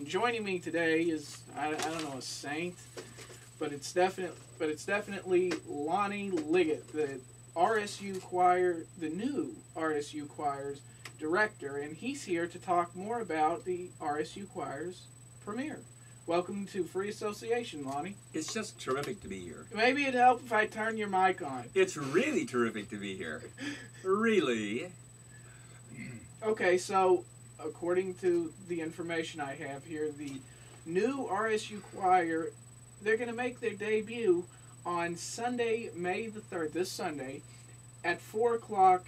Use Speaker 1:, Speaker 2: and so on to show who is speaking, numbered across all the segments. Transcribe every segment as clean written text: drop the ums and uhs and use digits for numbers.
Speaker 1: joining me today is I don't know, a saint, but it's definitely Lonnie Liggit, the RSU Choir, the new RSU Choir's director, and he's here to talk more about the RSU Choir's premiere. Welcome to Free Association, Lonnie.
Speaker 2: It's just terrific to be here.
Speaker 1: Maybe it'd help if I turn your mic on.
Speaker 2: It's really terrific to be here. Really.
Speaker 1: Okay, so according to the information I have here, the new RSU Choir, they're going to make their debut on Sunday, May the 3rd, this Sunday, at 4 o'clock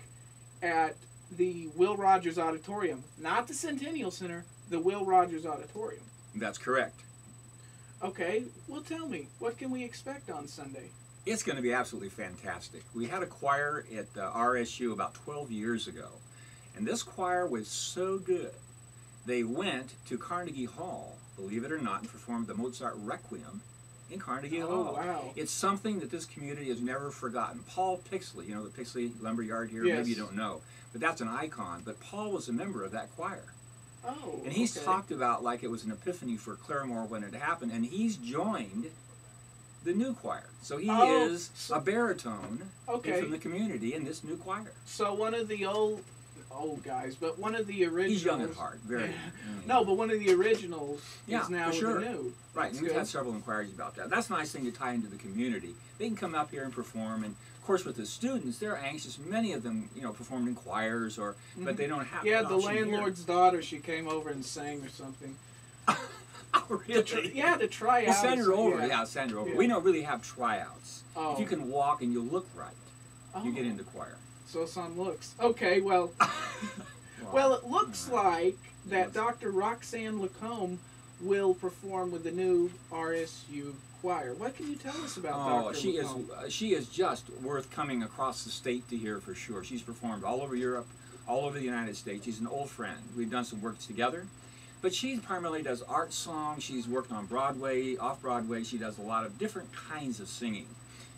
Speaker 1: at the Will Rogers Auditorium. Not the Centennial Center, the Will Rogers Auditorium.
Speaker 2: That's correct.
Speaker 1: Okay, well tell me, what can we expect on Sunday?
Speaker 2: It's going to be absolutely fantastic. We had a choir at RSU about 12 years ago, and this choir was so good. They went to Carnegie Hall, believe it or not, and performed the Mozart Requiem in Carnegie Hall.
Speaker 1: Wow.
Speaker 2: It's something that this community has never forgotten. Paul Pixley, you know the Pixley Lumberyard here?
Speaker 1: Yes.
Speaker 2: Maybe you don't know, but that's an icon. But Paul was a member of that choir.
Speaker 1: Oh,
Speaker 2: And he's
Speaker 1: okay.
Speaker 2: talked about like it was an epiphany for Claremore when it happened, and he's joined the new choir. So he is a baritone from the community in this new choir.
Speaker 1: So one of the old guys, but one of the originals.
Speaker 2: He's young at heart, very.
Speaker 1: No, but one of the originals
Speaker 2: Yeah,
Speaker 1: is now
Speaker 2: for sure.
Speaker 1: with the new.
Speaker 2: Right,
Speaker 1: That's
Speaker 2: and we've
Speaker 1: good.
Speaker 2: had several inquiries about that. That's a nice thing to tie into the community. They can come up here and perform, and of course with the students, they're anxious. Many of them, performed in choirs, but they don't have.
Speaker 1: Yeah,
Speaker 2: that
Speaker 1: the
Speaker 2: option here.
Speaker 1: landlord's daughter, she came over and sang or something.
Speaker 2: Oh, really?
Speaker 1: To try
Speaker 2: We'll
Speaker 1: out.
Speaker 2: send her over. Yeah, send her over.
Speaker 1: Yeah.
Speaker 2: We don't really have tryouts.
Speaker 1: Oh.
Speaker 2: If you can walk and you look right, you get into choir.
Speaker 1: So it's on looks. Okay, well, well, it looks like that Dr. Roxanne Lacombe will perform with the new RSU Choir. What can you tell us about Dr. Lacombe?
Speaker 2: She is just worth coming across the state to hear for sure. She's performed all over Europe, all over the United States. She's an old friend. We've done some work together. But she primarily does art songs. She's worked on Broadway, off-Broadway. She does a lot of different kinds of singing.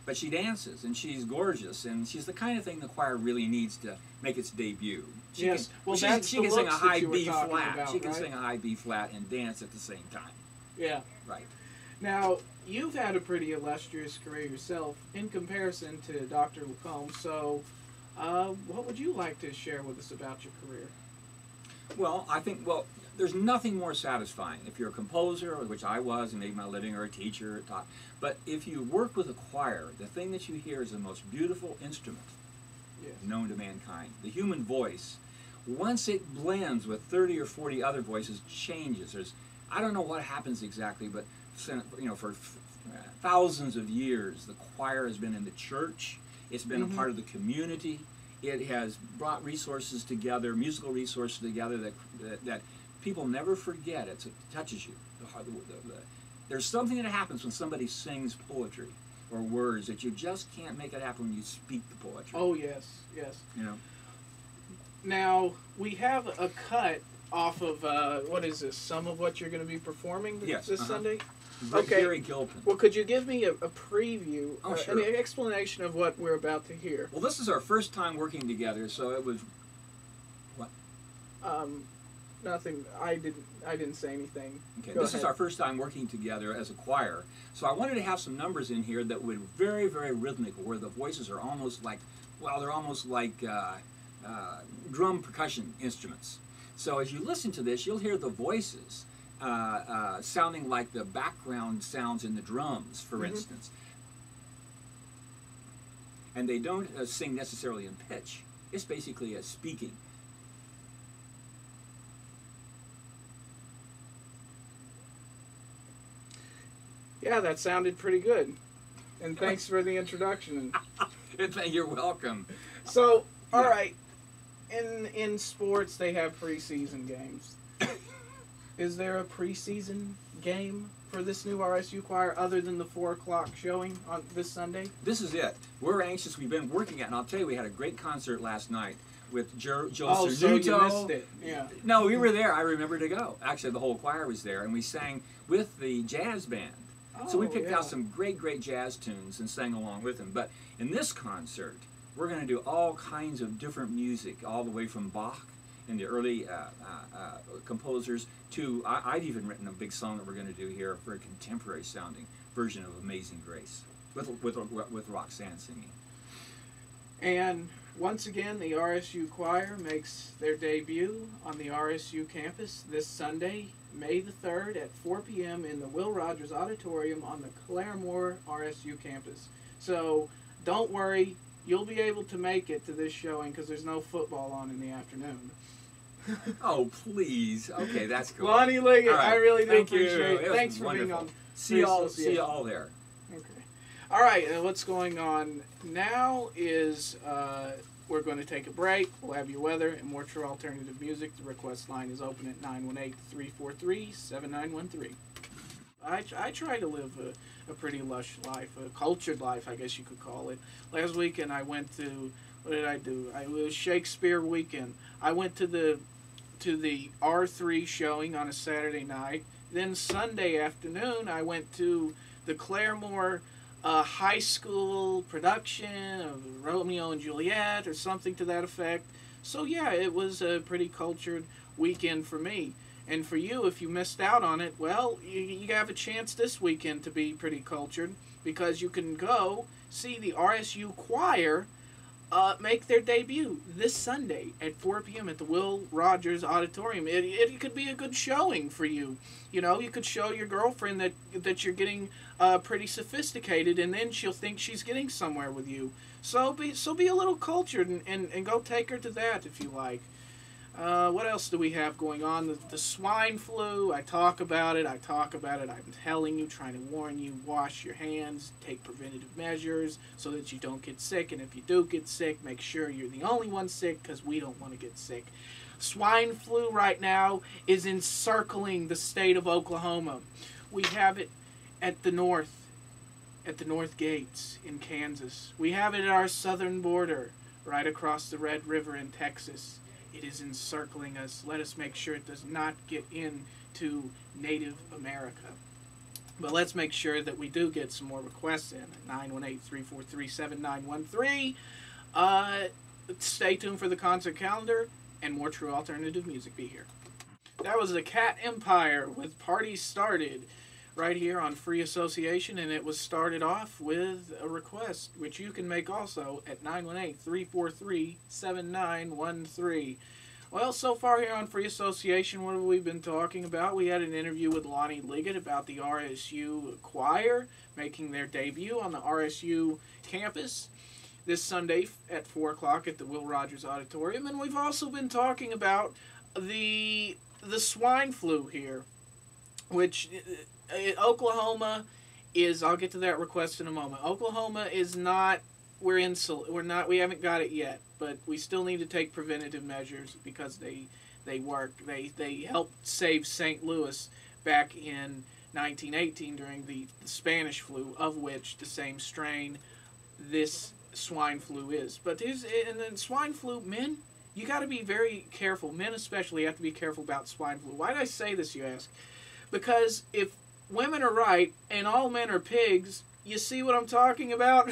Speaker 2: But she dances, and she's gorgeous, and she's the kind of thing the choir really needs to make its debut. She
Speaker 1: Yes,
Speaker 2: can,
Speaker 1: well,
Speaker 2: she,
Speaker 1: that's
Speaker 2: she
Speaker 1: the
Speaker 2: can sing a
Speaker 1: looks that
Speaker 2: high
Speaker 1: you were
Speaker 2: B
Speaker 1: talking
Speaker 2: flat.
Speaker 1: about,
Speaker 2: She can
Speaker 1: right?
Speaker 2: sing a high B flat and dance at the same time.
Speaker 1: Yeah.
Speaker 2: Right.
Speaker 1: Now, you've had a pretty illustrious career yourself in comparison to Dr. Lacombe, so what would you like to share with us about your career?
Speaker 2: Well, I think, there's nothing more satisfying if you're a composer, which I was and made my living, or a teacher, taught. But if you work with a choir, the thing that you hear is the most beautiful instrument known to mankind. The human voice, once it blends with 30 or 40 other voices, changes. I don't know what happens exactly, but for thousands of years, the choir has been in the church. It's been a part of the community. It has brought resources together, musical resources together that people never forget. It touches you. There's something that happens when somebody sings poetry or words that you just can't make it happen when you speak the poetry.
Speaker 1: Oh, yes, yes.
Speaker 2: You know.
Speaker 1: Now, we have a cut off of, what is this, some of what you're going to be performing this Sunday? Okay.
Speaker 2: Gary Gilpin.
Speaker 1: Well, could you give me a preview,
Speaker 2: Sure.
Speaker 1: an explanation of what we're about to hear?
Speaker 2: Well, this is our first time working together, so it was... What?
Speaker 1: Nothing. I didn't say anything.
Speaker 2: Okay,
Speaker 1: Go
Speaker 2: this
Speaker 1: ahead.
Speaker 2: is our first time working together as a choir, so I wanted to have some numbers in here that would very, very rhythmical, where the voices are almost like, they're almost like drum percussion instruments. So as you listen to this, you'll hear the voices sounding like the background sounds in the drums, for instance. And they don't sing necessarily in pitch. It's basically a speaking.
Speaker 1: Yeah, that sounded pretty good. And thanks for the introduction.
Speaker 2: You're welcome.
Speaker 1: So, all right, in sports they have preseason games. Is there a preseason game for this new RSU Choir other than the 4 o'clock showing on this Sunday?
Speaker 2: This is it. We're anxious. We've been working at it, and I'll tell you, we had a great concert last night with Joe
Speaker 1: Oh,
Speaker 2: Cernuto.
Speaker 1: so you missed it. Yeah.
Speaker 2: No, we were there. I remember to go. Actually, the whole choir was there, and we sang with the jazz band. So we picked out some great, great jazz tunes and sang along with them. But in this concert, we're going to do all kinds of different music, all the way from Bach in the early composers to, I'd even written a big song that we're going to do here for a contemporary sounding version of Amazing Grace with Roxanne singing.
Speaker 1: And once again, the RSU Choir makes their debut on the RSU campus this Sunday, May the 3rd at 4 p.m. in the Will Rogers Auditorium on the Claremore RSU campus. So don't worry, you'll be able to make it to this showing because there's no football on in the afternoon.
Speaker 2: Oh, please. Okay, that's cool.
Speaker 1: Lonnie Liggit,
Speaker 2: right.
Speaker 1: I really do
Speaker 2: Thank
Speaker 1: appreciate
Speaker 2: you.
Speaker 1: it. Thanks for
Speaker 2: wonderful.
Speaker 1: being on.
Speaker 2: See you all there.
Speaker 1: Okay. All right, what's going on now is we're going to take a break. We'll have your weather and more true alternative music. The request line is open at 918-343-7913. I try to live a pretty lush life, a cultured life, I guess you could call it. Last weekend I went to, what did I do? It was Shakespeare weekend. I went to the R3 showing on a Saturday night. Then Sunday afternoon I went to the Claremore high school production of Romeo and Juliet or something to that effect. So yeah, it was a pretty cultured weekend for me. And for you, if you missed out on it, well, you have a chance this weekend to be pretty cultured because you can go see the RSU Choir make their debut this Sunday at 4 p.m. at the Will Rogers Auditorium. It could be a good showing for you. You know, you could show your girlfriend that you're getting pretty sophisticated, and then she'll think she's getting somewhere with you. So be a little cultured and go take her to that if you like. What else do we have going on? The swine flu, I talk about it. I'm telling you, trying to warn you, wash your hands, take preventative measures so that you don't get sick. And if you do get sick, make sure you're the only one sick because we don't want to get sick. Swine flu right now is encircling the state of Oklahoma. We have it at the north gates in Kansas. We have it at our southern border, right across the Red River in Texas. It is encircling us. Let us make sure it does not get into Native America. But let's make sure that we do get some more requests in at 918-343-7913. Stay tuned for the concert calendar and more true alternative music. Be here. That was the Cat Empire with Party Started right here on Free Association, and it was started off with a request, which you can make also at 918-343-7913. Well, so far here on Free Association, what have we been talking about? We had an interview with Lonnie Liggit about the RSU Choir making their debut on the RSU campus this Sunday at 4 o'clock at the Will Rogers Auditorium. And we've also been talking about the swine flu here, which Oklahoma is, I'll get to that request in a moment. Oklahoma is not, we haven't got it yet, but we still need to take preventative measures because they work. They helped save St. Louis back in 1918 during the Spanish flu, of which the same strain this swine flu is. But and then swine flu, men, you got to be very careful. Men especially have to be careful about swine flu. Why did I say this, you ask? Because if women are right and all men are pigs, you see what I'm talking about?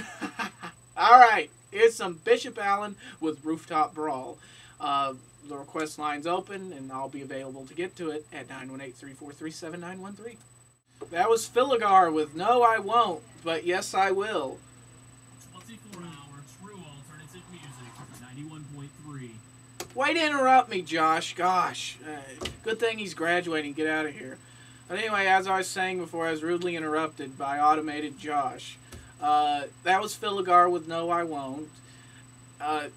Speaker 1: All right, here's some Bishop Allen with Rooftop Brawl. The request line's open, and I'll be available to get to it at 918-343-7913. That was Filigar with No, I Won't, but Yes, I Will.
Speaker 3: 24-hour true alternative music, 91.3.
Speaker 1: Way to interrupt me, Josh. Gosh, good thing he's graduating. Get out of here. But anyway, as I was saying before, I was rudely interrupted by automated Josh. That was Filigar with No, I Won't,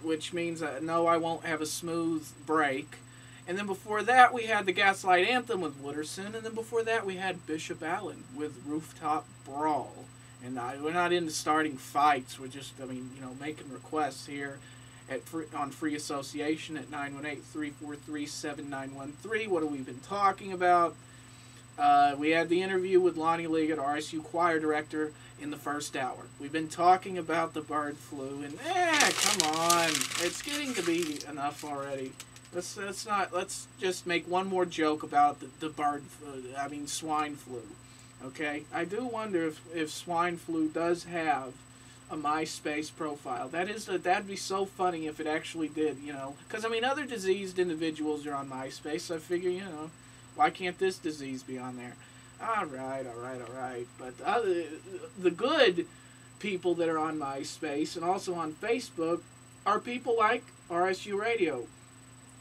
Speaker 1: which means No, I Won't have a smooth break. And then before that, we had the Gaslight Anthem with Wooderson. And then before that, we had Bishop Allen with Rooftop Brawl. And we're not into starting fights. We're just, making requests here on Free Association at 918-343-7913. What have we been talking about? We had the interview with Lonnie Liggit, RSU Choir Director, in the first hour. We've been talking about the bird flu, and come on, it's getting to be enough already. Let's just make one more joke about the swine flu. Okay, I do wonder if swine flu does have a MySpace profile. That'd be so funny if it actually did, you know. Because, I mean, other diseased individuals are on MySpace, so I figure, you know, why can't this disease be on there? All right. But the good people that are on MySpace and also on Facebook are people like RSU Radio.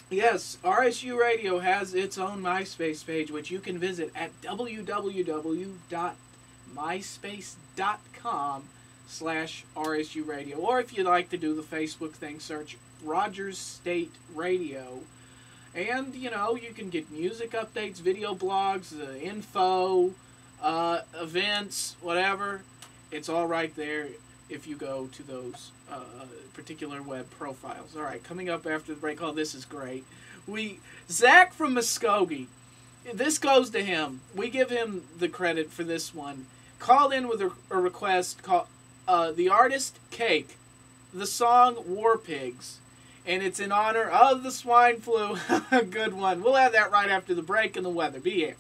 Speaker 1: Yes, RSU Radio has its own MySpace page, which you can visit at www.myspace.com/RSU Radio. Or if you'd like to do the Facebook thing, search Rogers State Radio. And, you know, you can get music updates, video blogs, info, events, whatever. It's all right there if you go to those particular web profiles. All right, coming up after the break. Oh, this is great. Zach from Muskogee, this goes to him. We give him the credit for this one. Called in with a request called The Artist Cake, the song War Pigs. And it's in honor of the swine flu. A good one. We'll have that right after the break and the weather. Be here.